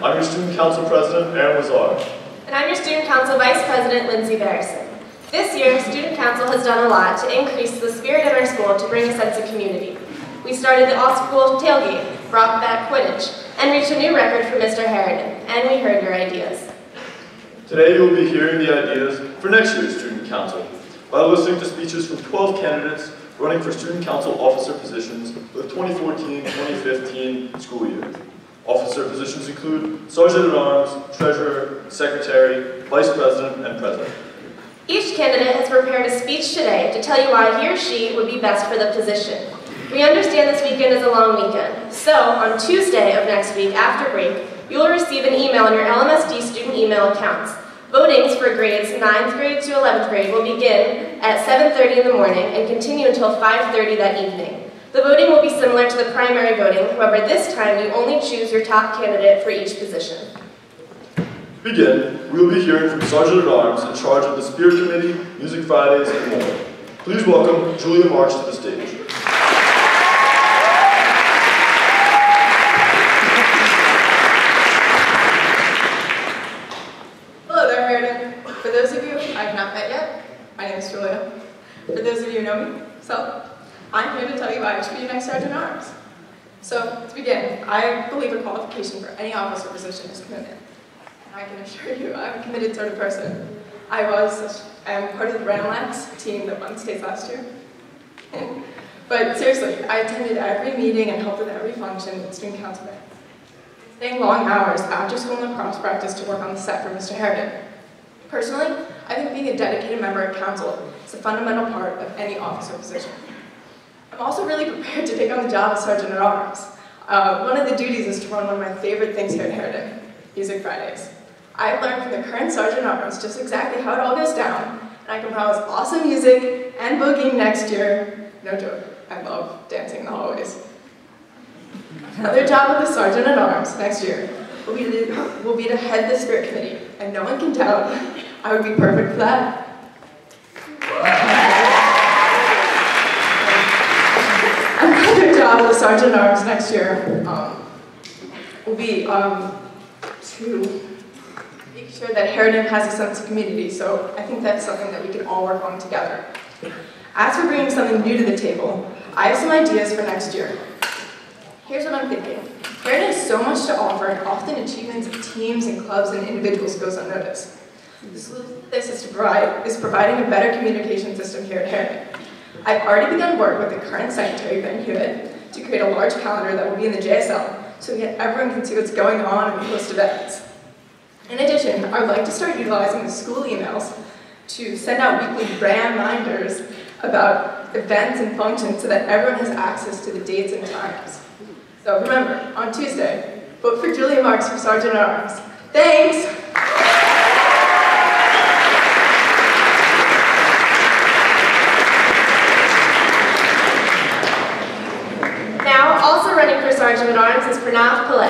I'm your Student Council President, Aaron Lazar. And I'm your Student Council Vice President, Lindsay Barrison. This year, Student Council has done a lot to increase the spirit in our school to bring a sense of community. We started the all-school tailgate, brought back Quidditch, and reached a new record for Mr. Harriton, and we heard your ideas. Today you will be hearing the ideas for next year's Student Council by listening to speeches from 12 candidates running for Student Council officer positions for the 2014-2015 school year. Officer positions include Sergeant at Arms, Treasurer, Secretary, Vice President, and President. Each candidate has prepared a speech today to tell you why he or she would be best for the position. We understand this weekend is a long weekend, so on Tuesday of next week after break, you will receive an email on your LMSD student email accounts. Votings for grades 9th grade to 11th grade will begin at 7:30 in the morning and continue until 5:30 that evening. The voting will be similar to the primary voting, however this time you only choose your top candidate for each position. To begin, we will be hearing from Sergeant at Arms in charge of the Spirit Committee, Music Fridays, and more. Please welcome Julia Marks to the stage. For those of you I have not met yet, my name is Julia. For those of you who know me, so I'm here to tell you why I should be your next Sergeant at Arms. So, to begin, I believe a qualification for any officer position is commitment. And I can assure you, I'm a committed sort of person. I am part of the Brandlax team that won states last year. But seriously, I attended every meeting and helped with every function with Student Council Day. Staying long hours after school and lacrosse practice to work on the set for Mr. Harriton. Personally, I think being a dedicated member of council is a fundamental part of any officer position. I'm also really prepared to take on the job of Sergeant at Arms. One of the duties is to run one of my favorite things here at Harriton, Music Fridays. I've learned from the current Sergeant at Arms just exactly how it all goes down, and I can promise awesome music and boogieing next year. No joke, I love dancing in the hallways. Another job of the Sergeant at Arms next year will be to head the Spirit Committee, and no one can doubt I would be perfect for that. Another job of the Sergeant at Arms next year will be to make sure that Harriton has a sense of community, so I think that's something that we can all work on together. As for bringing something new to the table, I have some ideas for next year. Here's what I'm thinking. Harriton has so much to offer, and often achievements of teams and clubs and individuals goes unnoticed. This is providing a better communication system here at Harriton. I've already begun work with the current Secretary, Ben Hewitt, to create a large calendar that will be in the JSL, so that everyone can see what's going on and post events. In addition, I would like to start utilizing the school emails to send out weekly reminders about events and functions so that everyone has access to the dates and times. So remember, on Tuesday, vote for Julia Marks for Sergeant at Arms. Thanks! Now, also running for Sergeant at Arms is Pranav Pillai.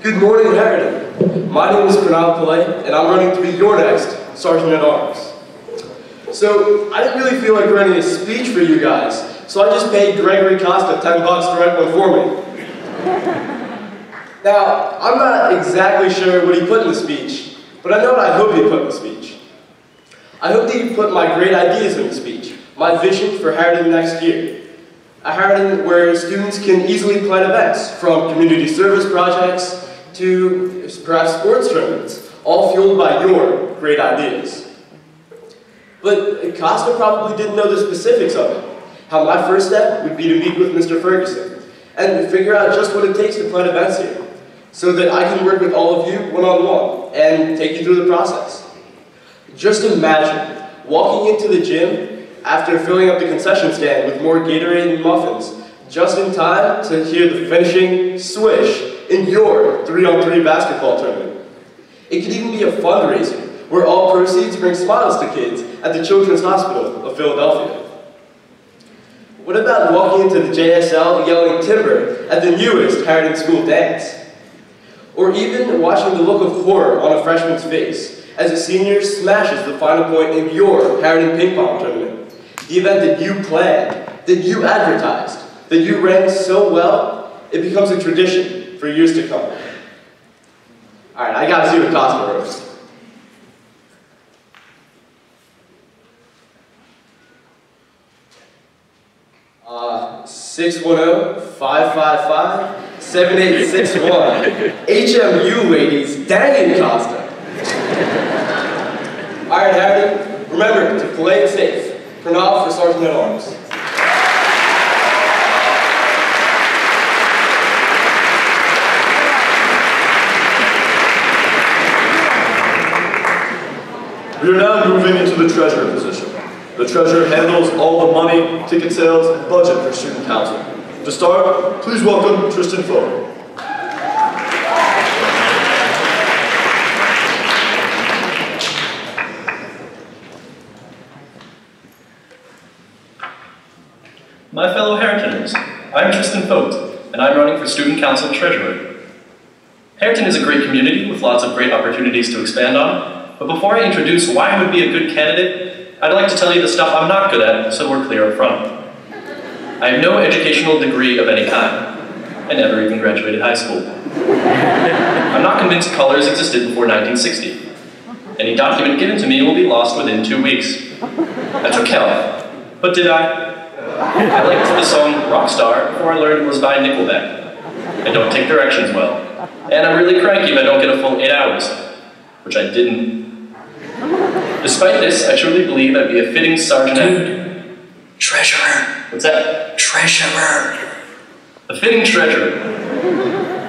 Good morning, Harriton. My name is Pranav Pillai, and I'm running to be your next Sergeant at Arms. So, I didn't really feel like writing a speech for you guys, so I just paid Gregory Costa $10 to write one for me. Now, I'm not exactly sure what he put in the speech, but I know what I hope he put in the speech. I hope that he put my great ideas in the speech, my vision for Harriton next year. A Harriton where students can easily plan events, from community service projects to perhaps sports tournaments, all fueled by your great ideas. But Costa probably didn't know the specifics of it. How my first step would be to meet with Mr. Ferguson and figure out just what it takes to plan events here, so that I can work with all of you one-on-one and take you through the process. Just imagine walking into the gym after filling up the concession stand with more Gatorade and muffins, just in time to hear the finishing swish in your 3-on-3 basketball tournament. It could even be a fundraiser where all proceeds bring smiles to kids at the Children's Hospital of Philadelphia. What about walking into the JSL yelling timber at the newest Harriton school dance? Or even watching the look of horror on a freshman's face as a senior smashes the final point in your Harriton ping pong tournament, the event that you planned, that you advertised, that you ran so well, it becomes a tradition for years to come. All right, I gotta see the Cosmo roast. Uh, 610-555-7861. HMU ladies, dang it, Costa. All right, Harriton, remember to play it safe. Pranav for Sergeant at Arms. We are now moving into the treasurer position. The treasurer handles all the money, ticket sales, and budget for student council. To start, please welcome Tristan Pott. My fellow Harritoners, I'm Tristan Pott, and I'm running for Student Council Treasurer. Harriton is a great community with lots of great opportunities to expand on, but before I introduce why I would be a good candidate, I'd like to tell you the stuff I'm not good at, so we're clear up front. I have no educational degree of any kind. I never even graduated high school. I'm not convinced colors existed before 1960. Any document given to me will be lost within 2 weeks. I took health, but did I? I liked the song Rockstar before I learned it was by Nickelback. I don't take directions well. And I'm really cranky if I don't get a full 8 hours. Which I didn't. Despite this, I truly believe I'd be a fitting sergeant at... Treasurer. What's that? Treasurer. A fitting treasurer.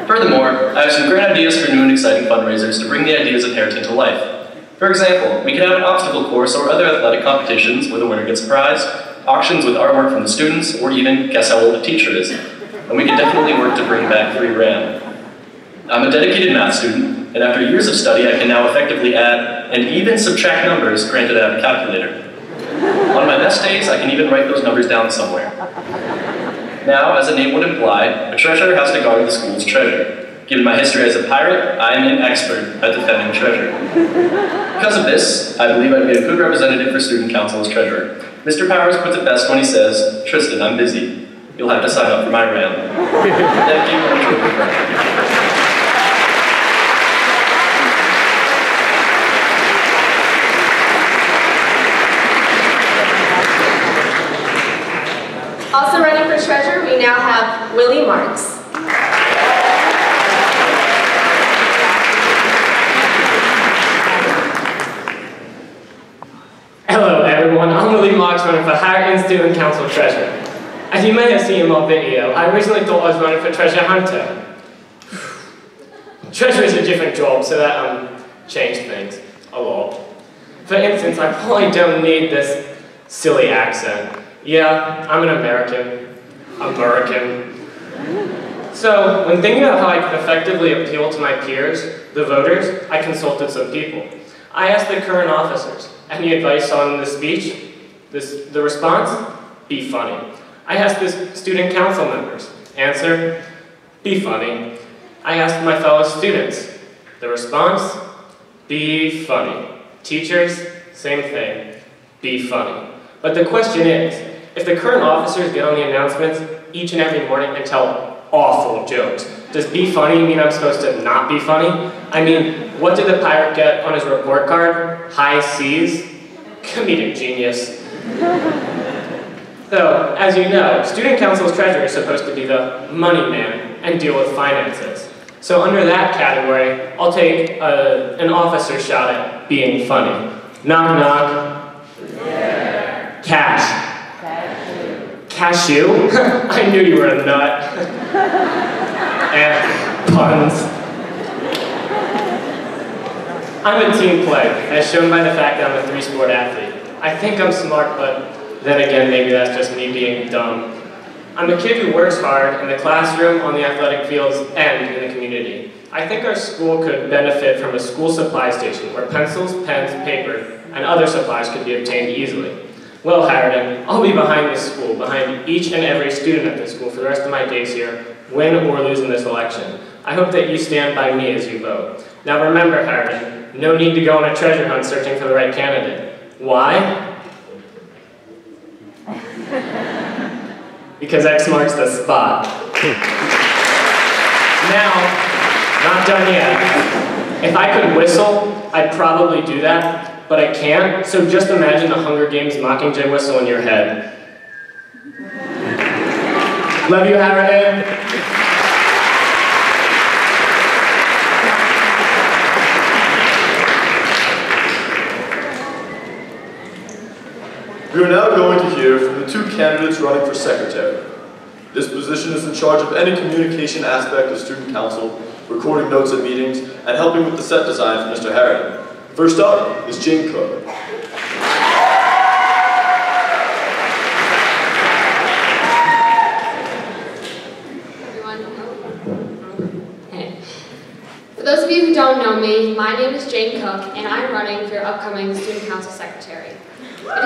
Furthermore, I have some great ideas for new and exciting fundraisers to bring the ideas of Harriton to life. For example, we could have an obstacle course or other athletic competitions where the winner gets a prize, auctions with artwork from the students, or even guess how old a teacher is. And we could definitely work to bring back free RAM. I'm a dedicated math student, and after years of study, I can now effectively add and even subtract numbers, granted I have a calculator. On my best days, I can even write those numbers down somewhere. Now, as the name would imply, a treasurer has to guard the school's treasure. Given my history as a pirate, I am an expert at defending treasure. Because of this, I believe I'd be a good representative for student council as treasurer. Mr. Powers puts it best when he says, "Tristan, I'm busy. You'll have to sign up for my RAM." Thank you. Also running for treasurer, we now have Willie Marks. Hello everyone, I'm Willie Marksman for Harriton Student Council Treasurer. As you may have seen in my video, I originally thought I was running for treasure hunter. Treasurer is a different job, so that changed things a lot. For instance, I probably don't need this silly accent. Yeah, I'm an American. So, when thinking about how I could effectively appeal to my peers, the voters, I consulted some people. I asked the current officers, any advice on the speech? The response? Be funny. I asked the student council members. Answer? Be funny. I asked my fellow students. The response? Be funny. Teachers? Same thing. Be funny. But the question is, if the current officers get on the announcements each and every morning and tell awful jokes, does be funny mean I'm supposed to not be funny? I mean, what did the pirate get on his report card? High C's? Comedic genius. So, as you know, student council's treasurer is supposed to be the money man and deal with finances. So under that category, I'll take an officer's shot at being funny. Knock knock. Yeah. Cash. Cashew? I knew you were a nut. And puns. I'm a team player, as shown by the fact that I'm a 3-sport athlete. I think I'm smart, but then again, maybe that's just me being dumb. I'm a kid who works hard in the classroom, on the athletic fields, and in the community. I think our school could benefit from a school supply station where pencils, pens, paper, and other supplies could be obtained easily. Well, Harriton, I'll be behind this school, behind each and every student at this school for the rest of my days here, win or lose in this election. I hope that you stand by me as you vote. Now remember, Harriton, no need to go on a treasure hunt searching for the right candidate. Why? because X marks the spot. Now, not done yet. If I could whistle, I'd probably do that, but I can't, so just imagine the Hunger Games Mockingjay whistle in your head. Love you, Harriton. We are now going to hear from the two candidates running for secretary. This position is in charge of any communication aspect of student council, recording notes at meetings, and helping with the set design for Mr. Harriton. First up is Jane Cook. For those of you who don't know me, my name is Jane Cook, and I'm running for your upcoming student council secretary. And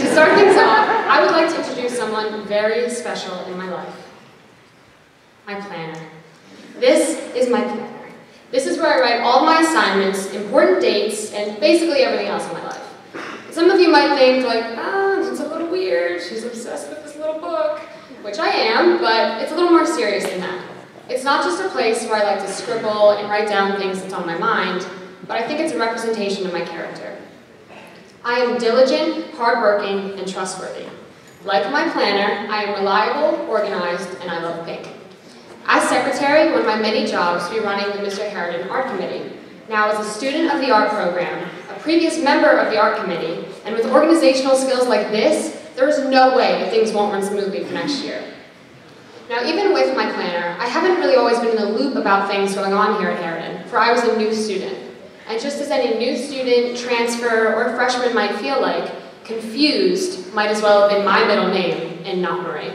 to start things off, I would like to introduce someone very special in my life. My planner. This is my planner. This is where I write all my assignments, important dates, and basically everything else in my life. Some of you might think, like, it's a little weird, she's obsessed with this little book, which I am, but it's a little more serious than that. It's not just a place where I like to scribble and write down things that's on my mind, but I think it's a representation of my character. I am diligent, hardworking, and trustworthy. Like my planner, I am reliable, organized, and I love pink. As secretary, one of my many jobs will be running the Mr. Harriton Art Committee. Now, as a student of the art program, a previous member of the art committee, and with organizational skills like this, there is no way that things won't run smoothly for next year. Now, even with my planner, I haven't really always been in the loop about things going on here at Harriton, for I was a new student. And just as any new student, transfer, or freshman might feel like, confused might as well have been my middle name and not Marie.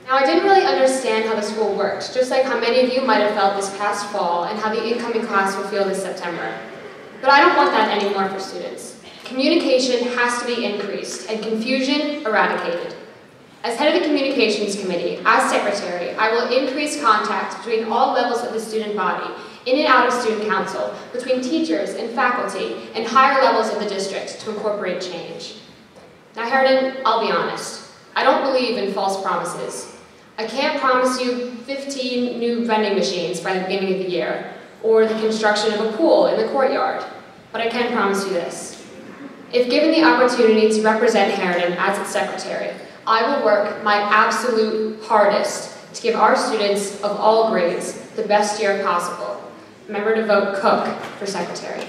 Now, I didn't really understand how the school worked, just like how many of you might have felt this past fall and how the incoming class will feel this September. But I don't want that anymore for students. Communication has to be increased and confusion eradicated. As head of the communications committee, as secretary, I will increase contact between all levels of the student body, in and out of student council, between teachers and faculty, and higher levels of the district to incorporate change. Now, Harriton, I'll be honest. I don't believe in false promises. I can't promise you 15 new vending machines by the beginning of the year, or the construction of a pool in the courtyard, but I can promise you this. If given the opportunity to represent Harriton as its secretary, I will work my absolute hardest to give our students of all grades the best year possible. Remember to vote Cook for secretary.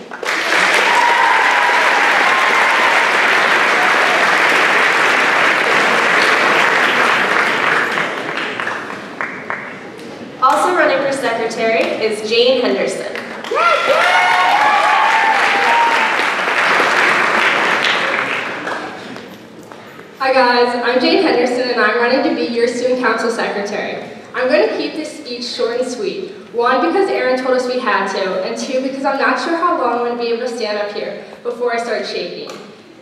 Also running for secretary is Jane Henderson. Hi guys, I'm Jane Henderson and I'm running to be your student council secretary. I'm going to keep this speech short and sweet. One, because Aaron told us we had to, and two, because I'm not sure how long I'm going to be able to stand up here before I start shaking.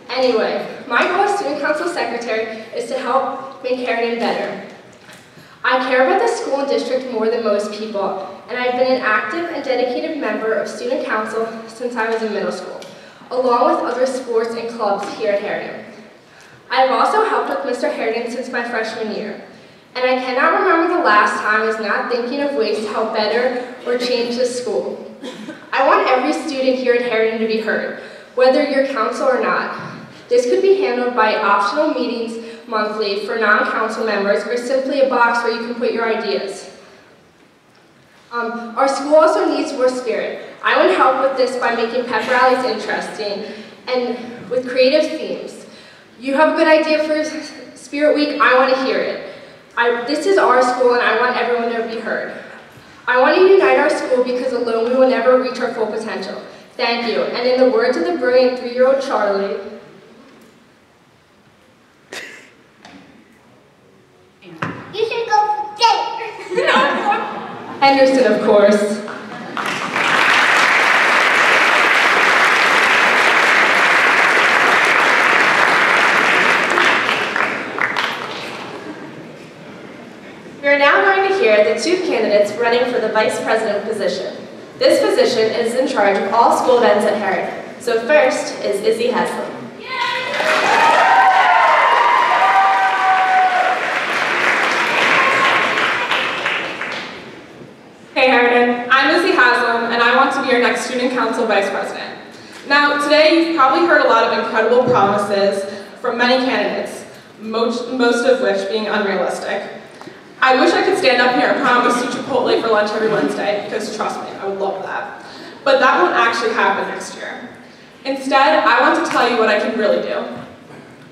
Anyway, my goal as student council secretary is to help make Harriton better. I care about the school and district more than most people, and I've been an active and dedicated member of student council since I was in middle school, along with other sports and clubs here at Harriton. I have also helped with Mr. Harriton since my freshman year, and I cannot remember the last time I was not thinking of ways to help better or change the school. I want every student here at Harriton to be heard, whether you're council or not. This could be handled by optional meetings monthly for non-council members, or simply a box where you can put your ideas. Our school also needs more spirit. I want to help with this by making pep rallies interesting and with creative themes. You have a good idea for Spirit Week, I want to hear it. This is our school and I want everyone to be heard. I want to unite our school because alone we will never reach our full potential. Thank you. And in the words of the brilliant 3-year-old Charlie, you should go skate. Henderson, of course. We are now going to hear the two candidates running for the vice president position. This position is in charge of all school events at Harriton. So first is Izzy Haslam. Student Council Vice President. Now, today you've probably heard a lot of incredible promises from many candidates, most of which being unrealistic. I wish I could stand up here and promise you Chipotle for lunch every Wednesday, because trust me, I would love that. But that won't actually happen next year. Instead, I want to tell you what I can really do.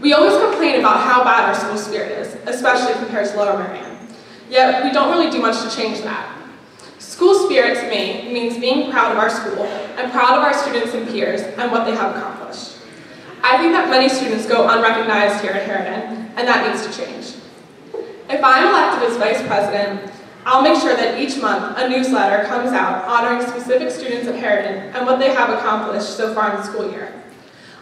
We always complain about how bad our school spirit is, especially compared to Lower Merion. Yet, we don't really do much to change that. School spirit to me means being proud of our school and proud of our students and peers and what they have accomplished. I think that many students go unrecognized here at Harriton, and that needs to change. If I'm elected as Vice President, I'll make sure that each month a newsletter comes out honoring specific students at Harriton and what they have accomplished so far in the school year.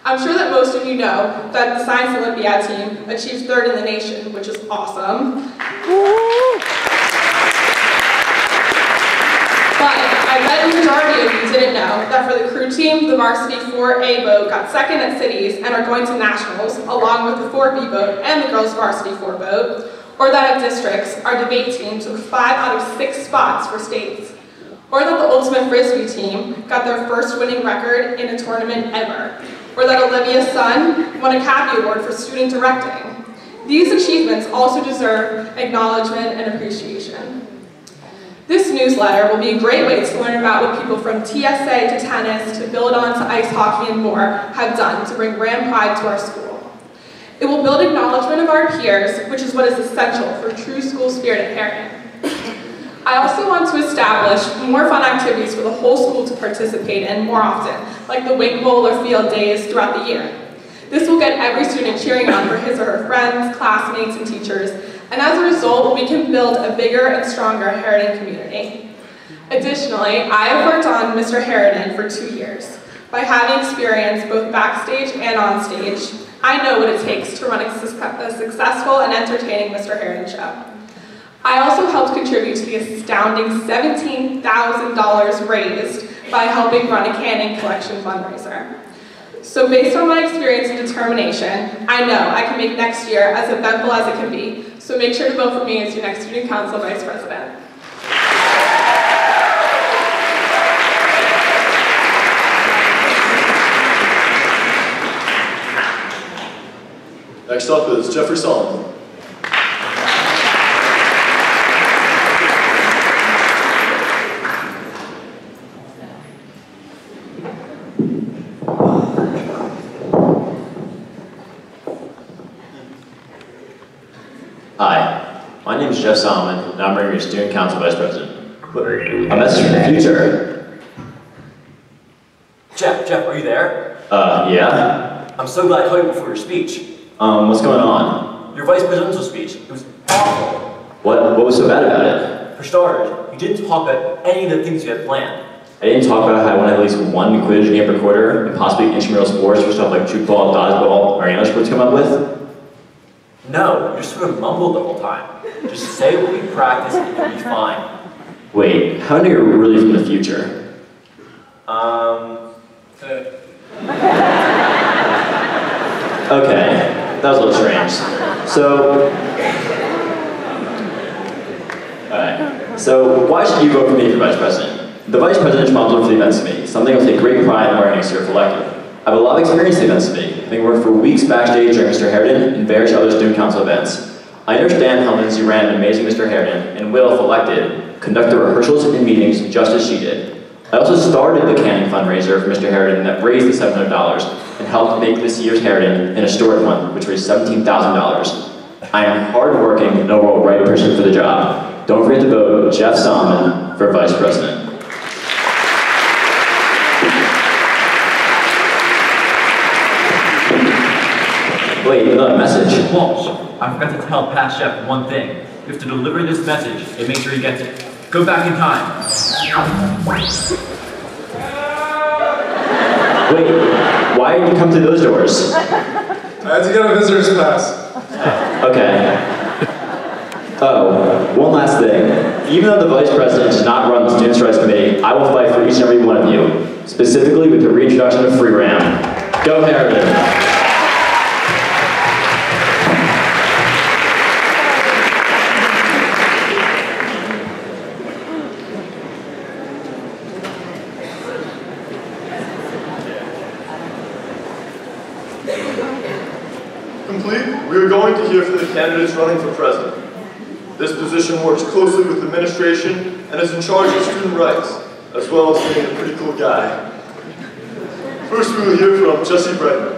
I'm sure that most of you know that the Science Olympiad team achieved 3rd in the nation, which is awesome. But I bet the majority of you didn't know that for the crew team, the varsity 4A boat got 2nd at cities and are going to nationals, along with the 4B boat and the girls varsity 4 boat, or that at districts, our debate team took 5 out of 6 spots for states, or that the ultimate frisbee team got their first winning record in a tournament ever, or that Olivia's son won a Cappy Award for student directing. These achievements also deserve acknowledgement and appreciation. This newsletter will be a great way to learn about what people from TSA to tennis to build on to ice hockey and more have done to bring brand pride to our school. It will build acknowledgement of our peers, which is what is essential for true school spirit at Harriton. I also want to establish more fun activities for the whole school to participate in more often, like the Wing Bowl or field days throughout the year. This will get every student cheering on for his or her friends, classmates, and teachers, and as a result, we can build a bigger and stronger Harriton community. Additionally, I have worked on Mr. Harriton for 2 years. By having experience both backstage and on stage, I know what it takes to run a successful and entertaining Mr. Harriton show. I also helped contribute to the astounding $17,000 raised by helping run a canning collection fundraiser. So based on my experience and determination, I know I can make next year as eventful as it can be. So make sure to vote for me as your next Student Council Vice President. Next up is Jeffrey Salmon. Hi, my name is Jeff Salmon, and I'm running your Student Council Vice President. A message from the future. Jeff, are you there? Yeah? I'm so glad I called you before your speech. What's going on? Your vice presidential speech. It was awful. What was so bad about it? For starters, you didn't talk about any of the things you had planned. I didn't talk about how I wanted at least one Quidditch game per quarter, and possibly intramural sports for stuff like football, dodgeball, or any other sports come up with. No, you just sort of mumbled the whole time. Just say what we practice and you'll be fine. Wait, how do you really from the future? Okay, that was a little strange. So why should you vote for me for Vice President? The Vice President is responsible for the events committee, something I'll take great pride in wearing next year if elected. I have a lot of experience in the events committee, having worked for weeks backstage during Mr. Harriton and various other student council events. I understand how Lindsay ran an amazing Mr. Harriton and will, if elected, conduct the rehearsals and meetings just as she did. I also started the canning fundraiser for Mr. Harriton that raised the $700 and helped make this year's Harriton an historic one, which raised $17,000. I am hardworking and overall right person for the job. Don't forget to vote Jeff Salmon for Vice President. Wait, another message. Walsh, I forgot to tell past Jeff one thing. You have to deliver this message and make sure he gets it. Go back in time. Wait, why did you come to those doors? I had to go to visitor's class. Okay. Oh, one last thing. Even though the Vice President does not run the Students' Rights Committee, I will fight for each and every one of you, specifically with the reintroduction of free RAM. Go Harriton! complete, we are going to hear from the candidates running for president. This position works closely with administration and is in charge of student rights, as well as being a pretty cool guy. First, we will hear from Jesse Bregman.